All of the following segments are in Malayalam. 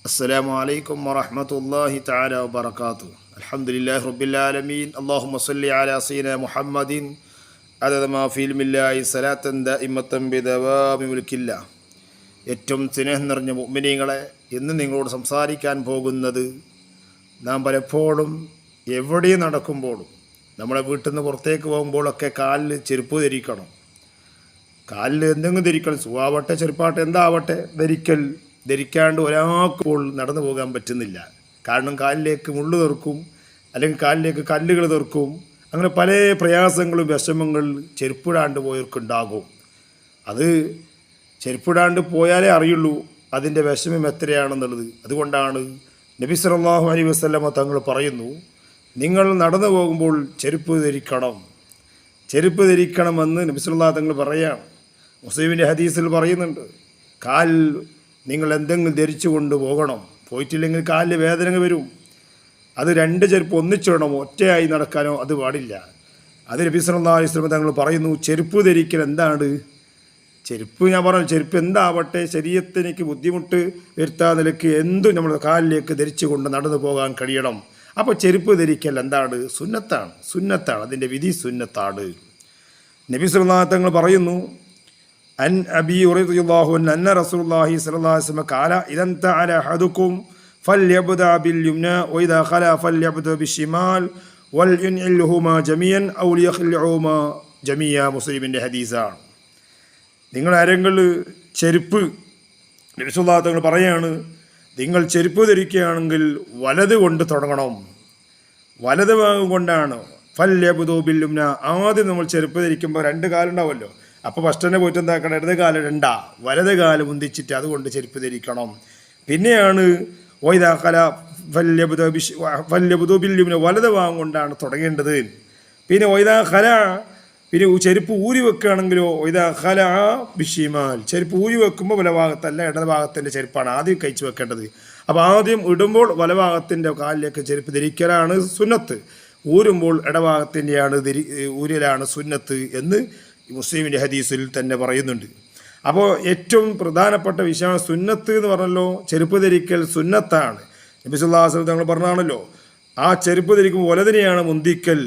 السلام عليكم ورحمة الله تعالى وبركاته. الحمد لله رب العالمين. اللهم صل على سيدنا محمد عدد ما في علم الله صلاة دائمة بدوام ملك الله. ഏറ്റവും സ്നേഹം നിറഞ്ഞ മുഅ്മിനീങ്ങളെ, ഇന്ന് നിങ്ങളോട് സംസാരിക്കാൻ പോകുന്നത്, നാം പലപ്പോഴും എവിടെ നടക്കുമ്പോഴും നമ്മളെ വീട്ടിൽ നിന്ന് പുറത്തേക്ക് പോകുമ്പോഴൊക്കെ കാലിൽ ചെരുപ്പ് ധരിക്കണം. കാലിൽ എന്തെങ്കിലും ധരിക്കണം, സുവാവട്ടെ ചെരുപ്പാട്ടെ എന്താവട്ടെ, ധരിക്കാണ്ട് ഒരാൾക്കിപ്പോൾ നടന്നു പോകാൻ പറ്റുന്നില്ല. കാരണം കാലിലേക്ക് മുള്ളു തെറുക്കും, അല്ലെങ്കിൽ കാലിലേക്ക് കല്ലുകൾ തെറുക്കും. അങ്ങനെ പല പ്രയാസങ്ങളും വിഷമങ്ങൾ ചെരുപ്പിടാണ്ട് പോയവർക്കുണ്ടാകും. അത് ചെരുപ്പിടാണ്ട് പോയാലേ അറിയുള്ളൂ അതിൻ്റെ വിഷമം എത്രയാണെന്നുള്ളത്. അതുകൊണ്ടാണ് നബി സല്ലല്ലാഹു അലൈഹി വസല്ലമ തങ്ങൾ പറയുന്നു, നിങ്ങൾ നടന്നു പോകുമ്പോൾ ചെരുപ്പ് ധരിക്കണമെന്ന് നബി സല്ലല്ലാഹു തങ്ങൾ പറയുകയാണ്. മുസ്ലിമിൻ്റെ ഹദീസിൽ പറയുന്നുണ്ട്, കാൽ നിങ്ങൾ എന്തെങ്കിലും ധരിച്ചു കൊണ്ട് പോകണം. പോയിട്ടില്ലെങ്കിൽ കാലിൽ വേദന വരും. അത് രണ്ട് ചെരുപ്പ് ഒന്നിച്ചിടണമോ, ഒറ്റയായി നടക്കാനോ അത് പാടില്ല. അത് നബി സല്ലല്ലാഹു അലൈഹി വസല്ലം തങ്ങൾ പറയുന്നു, ചെരുപ്പ് ധരിക്കൽ എന്താണ്? ഞാൻ പറഞ്ഞു, ചെരുപ്പ് എന്താവട്ടെ, ശരീരത്തിലേക്ക് ബുദ്ധിമുട്ട് വരുത്താൻ നിലയ്ക്ക് എന്തും നമ്മൾ കാലിലേക്ക് ധരിച്ചു കൊണ്ട് നടന്നു പോകാൻ കഴിയണം. അപ്പോൾ ചെരുപ്പ് ധരിക്കൽ എന്താണ്? സുന്നത്താണ്. അതിൻ്റെ വിധി സുന്നത്താണ്. നബി സല്ലല്ലാഹു അലൈഹി തങ്ങൾ പറയുന്നു, അൻ അബീ റളിയല്ലാഹു അൻഹു അന്ന റസൂലുള്ളാഹി സ്വല്ലല്ലാഹു അലൈഹി വസല്ലം ഖാല ഇദൻ തഅല അഹദുകും ഫൽയബ്ദഅ ബിൽ യുംന വഇദാ ഖല ഫൽയബ്ദഅ ബിശ്ശിമാൽ വൽയുൻഇൽഹുമാ ജമീഅൻ ഔ ലിയഖ്ലിഉമാ ജമീഅ. മുസ്ലിമിൻ്റെ ഹദീസാണ്. നിങ്ങൾ ആരെങ്കിലും ചെരുപ്പ്, നബി സല്ലല്ലാഹു അലൈഹി തങ്ങൾ പറയാണ്, നിങ്ങൾ ചെരുപ്പ് ധരിക്കുകയാണെങ്കിൽ വലത് കൊണ്ട് തുടങ്ങണം. വലത് ഭാഗം കൊണ്ടാണ്. ഫൽയബ്ദഉ ബിൽ യുംന, ആദ്യം നമ്മൾ ചെരുപ്പ് ധരിക്കുമ്പോൾ രണ്ട് കാലുണ്ടാവുമല്ലോ. അപ്പോൾ ഫസ്റ്റ് തന്നെ പോയിട്ട് എന്താക്കണം, ഇടത് കാല് രണ്ടാ, വലത് കാല് മുന്തിച്ചിട്ട് അതുകൊണ്ട് ചെരുപ്പ് ധരിക്കണം. പിന്നെയാണ് വൈദാഖല ഫല്യബ്ദു ബിൽ യുംന, വലത് ഭാഗം കൊണ്ടാണ് തുടങ്ങേണ്ടത്. പിന്നെ വൈദാഖല, പിന്നെ ചെരുപ്പ് ഊരി വെക്കുകയാണെങ്കിലോ വൈദാഖല ബിശ്ശിമാൽ, ചെരുപ്പ് ഊരി വെക്കുമ്പോൾ വലഭാഗത്തല്ല ഇടത് ഭാഗത്തിൻ്റെ ചെരുപ്പാണ് ആദ്യം കഴിച്ചു വെക്കേണ്ടത്. അപ്പോൾ ആദ്യം ഇടുമ്പോൾ വലഭാഗത്തിൻ്റെ കാലിലേക്ക് ചെരുപ്പ് ധരിക്കലാണ് സുന്നത്ത്, ഊരുമ്പോൾ ഇടഭാഗത്തിൻ്റെയാണ് ഊരലാണ് സുന്നത്ത് എന്ന് മുസ്ലിമിൻ്റെ ഹദീസിൽ തന്നെ പറയുന്നുണ്ട്. അപ്പോൾ ഏറ്റവും പ്രധാനപ്പെട്ട വിഷയം സുന്നത്ത് എന്ന് പറഞ്ഞല്ലോ, ചെരുപ്പ് ധരിക്കൽ സുന്നത്താണ്. നബി സല്ലല്ലാഹു അലൈഹി വസല്ലം തങ്ങൾ പറഞ്ഞാണല്ലോ, ആ ചെരുപ്പ് ധരിക്കുമ്പോൾ വലതിനെയാണ് മുന്തിക്കൽ.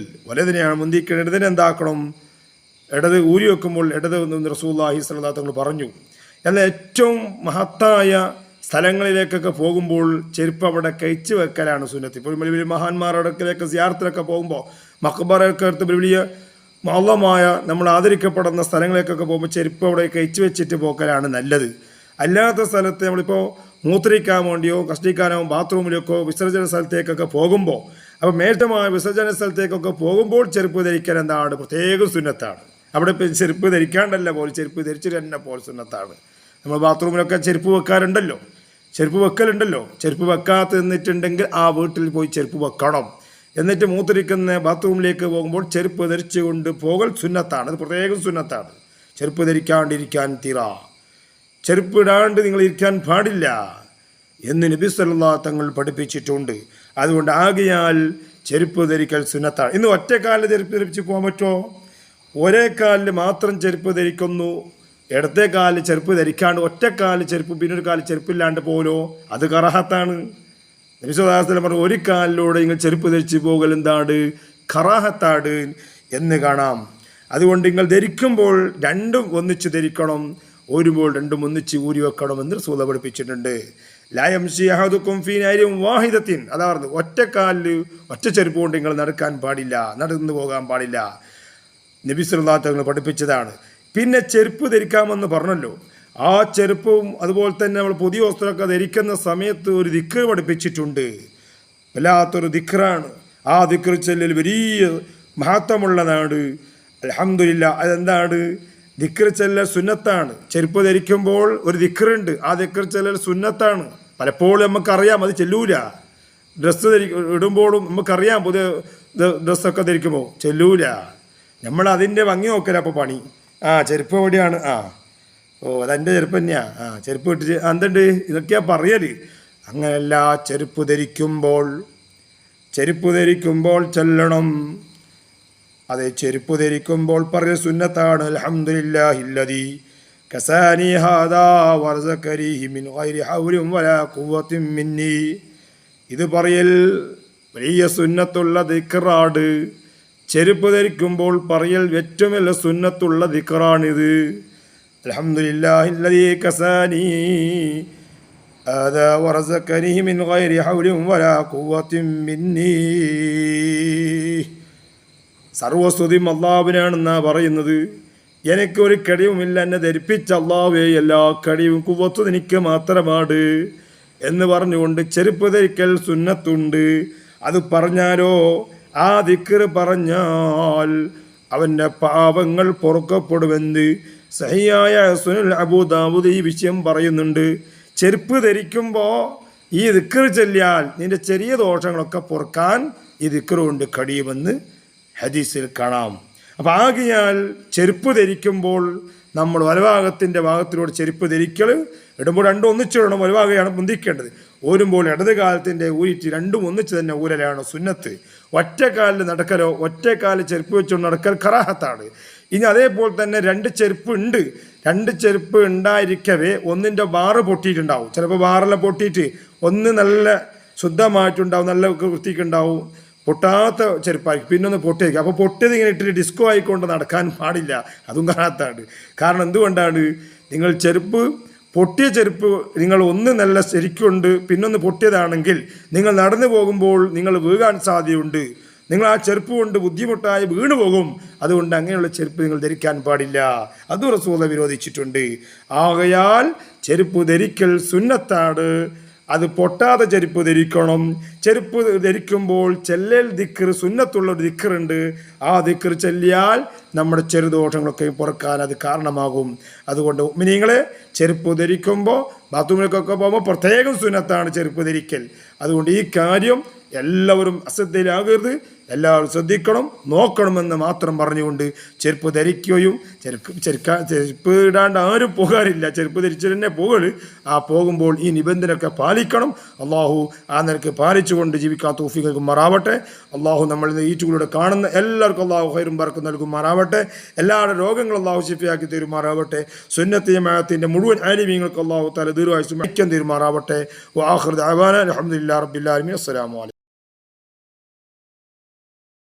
ഇടതിനെ എന്താക്കണം, ഇടത് ഊരി വെക്കുമ്പോൾ ഇടത് റസൂലുള്ളാഹി സ്വല്ലല്ലാഹു അലൈഹി വസല്ലം പറഞ്ഞു. എന്നാൽ ഏറ്റവും മഹത്തായ സ്ഥലങ്ങളിലേക്കൊക്കെ പോകുമ്പോൾ ചെരുപ്പ് അവിടെ കഴിച്ചു വെക്കലാണ് സുന്നത്ത്. ഇപ്പോൾ വലിയ വലിയ മഹാന്മാരോടൊക്കെ സിയാറത്തിലൊക്കെ പോകുമ്പോൾ, മഖബറയൊക്കെ അടുത്ത് വലിയ മഹല്ലമായ നമ്മൾ ആദരിക്കപ്പെടുന്ന സ്ഥലങ്ങളിലേക്കൊക്കെ പോകുമ്പോൾ ചെരുപ്പ് അവിടെ കഴിച്ചു വെച്ചിട്ട് പോക്കലാണ് നല്ലത്. അല്ലാത്ത സ്ഥലത്ത് നമ്മളിപ്പോൾ മൂത്രിക്കാൻ വേണ്ടിയോ കഷ്ടിക്കാനോ ബാത്റൂമിലേക്കോ വിസർജന സ്ഥലത്തേക്കൊക്കെ പോകുമ്പോൾ, അപ്പോൾ മേറ്റമായ വിസർജന സ്ഥലത്തേക്കൊക്കെ പോകുമ്പോൾ ചെരുപ്പ് ധരിക്കാൻ എന്താണ് പ്രത്യേകം സുന്നത്താണ്. അവിടെ ചെരുപ്പ് ധരിക്കാണ്ടല്ല പോലും, ചെരുപ്പ് ധരിച്ചിട്ട് തന്നെ പോലെ സുന്നത്താണ്. നമ്മൾ ബാത്റൂമിലൊക്കെ ചെരുപ്പ് വെക്കലുണ്ടല്ലോ. ചെരുപ്പ് വെക്കാത്ത നിന്നിട്ടുണ്ടെങ്കിൽ ആ വീട്ടിൽ പോയി ചെരുപ്പ് വെക്കണം. എന്നിട്ട് മൂത്രിക്കുന്ന ബാത്റൂമിലേക്ക് പോകുമ്പോൾ ചെരുപ്പ് ധരിച്ചു കൊണ്ട് പോകൽ സുന്നത്താണ്. അത് പ്രത്യേകം സുന്നത്താണ്. ചെരുപ്പ് ധരിക്കാണ്ടിരിക്കാൻ ചെരുപ്പ് ഇടാണ്ട് നിങ്ങൾ ഇരിക്കാൻ പാടില്ല എന്ന് നബി സല്ലല്ലാഹു അലൈഹി തങ്ങൾ പഠിപ്പിച്ചിട്ടുണ്ട്. അതുകൊണ്ട് ആകയാൽ ചെരുപ്പ് ധരിക്കൽ സുന്നത്താണ്. ഇന്ന് ഒറ്റക്കാലിൽ ചെരുപ്പ് ധരിച്ച് പോകാൻ പറ്റുമോ? ഒരേ കാലിൽ മാത്രം ചെരുപ്പ് ധരിക്കുന്നു, ഇടത്തെ കാലിൽ ചെരുപ്പ് ധരിക്കാണ്ട് ഒറ്റക്കാലിൽ ചെരുപ്പ് പിന്നൊരു കാലിൽ ചെരുപ്പില്ലാണ്ട് പോലോ, അത് കറാഹത്താണ്. നബി സല്ലല്ലാഹു അലൈഹി വസല്ലം പറഞ്ഞു, ഒരു കാലിലൂടെ നിങ്ങൾ ചെരുപ്പ് ധരിച്ച് പോകൽ എന്താണ്, കറാഹത്താണ് എന്ന് കാണാം. അതുകൊണ്ട് നിങ്ങൾ ധരിക്കുമ്പോൾ രണ്ടും ഒന്നിച്ച് ധരിക്കണം, ഊരുമ്പോൾ രണ്ടും ഒന്നിച്ച് ഊരി വെക്കണം എന്ന് റസൂൽ പഠിപ്പിച്ചിട്ടുണ്ട്. ലാ യംശി അഹദുക്കും ഫീ നൈരിൻ വാഹിദത്തിൻ, അതാ പറഞ്ഞു, ഒറ്റക്കാലിൽ ഒറ്റ ചെരുപ്പ് കൊണ്ട് നിങ്ങൾ നടന്നു പോകാൻ പാടില്ല. നബി സല്ലല്ലാഹു അലൈഹി വസല്ലം പഠിപ്പിച്ചതാണ്. പിന്നെ ചെരുപ്പ് ധരിക്കാമെന്ന് പറഞ്ഞല്ലോ, ആ ചെരുപ്പും അതുപോലെ തന്നെ നമ്മൾ പുതിയ വസ്ത്രമൊക്കെ ധരിക്കുന്ന സമയത്ത് ഒരു ദിക്ർ പഠിപ്പിച്ചിട്ടുണ്ട്. വല്ലാത്തൊരു ദിക്റാണ്. ആ ദിക്ർ ചൊല്ലൽ വലിയ മഹത്വമുള്ളതാണ്. അൽഹംദുലില്ലാ. അതെന്താണ്? ദിക്ർ ചൊല്ലൽ സുന്നത്താണ്. ചെരുപ്പ് ധരിക്കുമ്പോൾ ഒരു ദിക്റുണ്ട്, ആ ദിക്ർ ചൊല്ലൽ സുന്നത്താണ്. പലപ്പോഴും നമുക്കറിയാം അത് ചെല്ലൂല. ഡ്രസ്സ് ഇടുമ്പോഴും നമുക്കറിയാം പുതിയ ഡ്രസ്സൊക്കെ ധരിക്കുമ്പോൾ ചെല്ലൂല. നമ്മൾ അതിൻ്റെ ഭംഗി നോക്കല. അപ്പോൾ പണി ചെരുപ്പ് എവിടെയാണ്? അതെൻ്റെ ചെരുപ്പ് തന്നെയാ. ചെരുപ്പ് ഇട്ടിട്ട് എന്തുണ്ട് ഇതൊക്കെയാ പറയൽ. അങ്ങനെയല്ല, ചെരുപ്പ് ധരിക്കുമ്പോൾ ചെല്ലണം. അതെ, ചെരുപ്പ് ധരിക്കുമ്പോൾ പറഞ്ഞ സുന്നത്താണ്. അൽഹംദുലില്ലാഹില്ലദീ കസാനി ഹാദാ വറസകരിഹി മിൻ ഗൈരി ഹൗലിൻ വലാ ഖുവ്വത്തിൻ മിന്നി. ഇത് പറയൽ വലിയ സുന്നത്തുള്ള ദിക്റാണ്. ചെരുപ്പ് ധരിക്കുമ്പോൾ പറയൽ ഏറ്റവും വലിയ സുന്നത്തുള്ള ദിക്റാണിത്. അൽഹംദുലില്ലാഹില്ലദീ കസാനി ഹാദാ വറസകനി മിൻ ഗൈരി ഹൗലിൻ വലാ ഖുവ്വത്തിൻ മിന്നി. സർവസ്തുതിയും അല്ലാഹുവിനാണെന്നാ പറയുന്നത്. എനിക്കൊരു കഴിവുമില്ല, എന്നെ ധരിപ്പിച്ച അല്ലാഹുവേ എല്ലാ കഴിവും കുവ്വത്തും എനിക്ക് മാത്രമാണ് എന്ന് പറഞ്ഞുകൊണ്ട് ചെരുപ്പ് ധരിക്കൽ സുന്നത്തുണ്ട്. അത് പറഞ്ഞാലോ, ആ ദിക്ർ പറഞ്ഞാൽ അവൻ്റെ പാപങ്ങൾ പൊറുക്കപ്പെടുമെന്ന് സഹിയായ സുനൽ അബൂ ദാവൂദ് ഈ വിഷയം പറയുന്നുണ്ട്. ചെരുപ്പ് ധരിക്കുമ്പോൾ ഈ ദിക്ർ ചൊല്ലിയാൽ നിന്റെ ചെറിയ ദോഷങ്ങളൊക്കെ പൊറുക്കാൻ ഈ ദിക്ർ കൊണ്ട് കഴിയുമെന്ന് ഹദീസിൽ കാണാം. അപ്പം ആകിയാൽ ചെരുപ്പ് ധരിക്കുമ്പോൾ നമ്മൾ വലഭാഗത്തിൻ്റെ ഭാഗത്തിലൂടെ ചെരുപ്പ് ധരിക്കൽ, ഇടുമ്പോൾ രണ്ടും ഒന്നിച്ചിടണം. വലഭാഗയാണ് മുന്തിക്കേണ്ടത്. ഊരുമ്പോൾ ഇടത് കാലത്തിൻ്റെ ഊരിറ്റ് രണ്ടും ഒന്നിച്ച് തന്നെ ഊരലാണ് സുന്നത്ത്. ഒറ്റക്കാലിൽ നടക്കലോ ഒറ്റക്കാലിൽ ചെരുപ്പ് വെച്ചുകൊണ്ട് നടക്കൽ കറാഹത്താണ്. ഇനി അതേപോലെ തന്നെ രണ്ട് ചെരുപ്പ് ഉണ്ട്. രണ്ട് ചെരുപ്പ് ഉണ്ടായിരിക്കവേ ഒന്നിൻ്റെ ബാറ് പൊട്ടിയിട്ടുണ്ടാവും. ചിലപ്പോൾ ബാറെല്ലാം പൊട്ടിയിട്ട് ഒന്ന് നല്ല ശുദ്ധമായിട്ടുണ്ടാവും, നല്ല വൃത്തിക്കുണ്ടാവും. പൊട്ടാത്ത ചെരുപ്പായിരിക്കും, പിന്നെ ഒന്ന് പൊട്ടിയായിരിക്കും. അപ്പോൾ പൊട്ടിയത് ഇങ്ങനെ ഇട്ടിട്ട് ഡിസ്കോ ആയിക്കൊണ്ട് നടക്കാൻ പാടില്ല. അതും കാണാത്താണ്. കാരണം എന്തുകൊണ്ടാണ്? നിങ്ങൾ ചെരുപ്പ് പൊട്ടിയ ചെരുപ്പ് നിങ്ങൾ ഒന്ന് നല്ല ശരിക്കുണ്ട്, പിന്നൊന്ന് പൊട്ടിയതാണെങ്കിൽ നിങ്ങൾ നടന്നു പോകുമ്പോൾ നിങ്ങൾ വീഴാൻ സാധ്യതയുണ്ട്. നിങ്ങൾ ആ ചെരുപ്പ് കൊണ്ട് ബുദ്ധിമുട്ടായി വീണു പോകും. അതുകൊണ്ട് അങ്ങനെയുള്ള ചെരുപ്പ് നിങ്ങൾ ധരിക്കാൻ പാടില്ല. അത് റസൂൽ വിരോധിച്ചിട്ടുണ്ട്. ആകയാൽ ചെരുപ്പ് ധരിക്കൽ സുന്നത്താണ്. അത് പൊട്ടാതെ ചെരുപ്പ് ധരിക്കണം. ചെരുപ്പ് ധരിക്കുമ്പോൾ ചെല്ലൽ ദിക്ർ, സുന്നത്തുള്ള ഒരു ദിക്റുണ്ട്. ആ ദിക്ർ ചെല്ലിയാൽ നമ്മുടെ ചെറുദോഷങ്ങളൊക്കെ പുറക്കാൻ അത് കാരണമാകും. അതുകൊണ്ട് മുഅ്മിനീങ്ങളെ, ചെരുപ്പ് ധരിക്കുമ്പോൾ ബാത്റൂമിലേക്കൊക്കെ പോകുമ്പോൾ പ്രത്യേകം സുന്നത്താണ് ചെരുപ്പ് ധരിക്കൽ. അതുകൊണ്ട് ഈ കാര്യം എല്ലാവരും അശ്രദ്ധയിലാകരുത്, എല്ലാവരും ശ്രദ്ധിക്കണം, നോക്കണമെന്ന് മാത്രം പറഞ്ഞുകൊണ്ട് ചെരുപ്പ് ധരിക്കുകയും ചെരുപ്പ് ഇടാണ്ട് ആരും പോകാറില്ല. ചെരുപ്പ് ധരിച്ചു തന്നെ പോകല്. ആ പോകുമ്പോൾ ഈ നിബന്ധനയൊക്കെ പാലിക്കണം. അള്ളാഹു ആ നിലക്ക് പാലിച്ചുകൊണ്ട് ജീവിക്കാൻ തൗഫീഖ് നൽകുമാറാവട്ടെ. അള്ളാഹു നമ്മൾ ഈ ചൂടിലൂടെ കാണുന്ന എല്ലാവർക്കും അള്ളാഹു ഖൈറും ബർക്കത്തും നൽകുമാറാവട്ടെ. എല്ലാവരുടെ രോഗങ്ങളും അള്ളാഹു ശിഫയാക്കി തരുമാറാവട്ടെ. സുന്നത്ത് ജമാഅത്തിന്റെ മുഴുവൻ ആലിമീങ്ങൾക്ക് അള്ളാഹു തആല ദീർഘായുസ്സും ഐക്യം തരുമാറാവട്ടെ. വആഖിറു ദഅവാനാ അൽഹംദുലില്ലാഹി റബ്ബിൽ ആലമീൻ. അസ്സലാമു അലൈക്കും.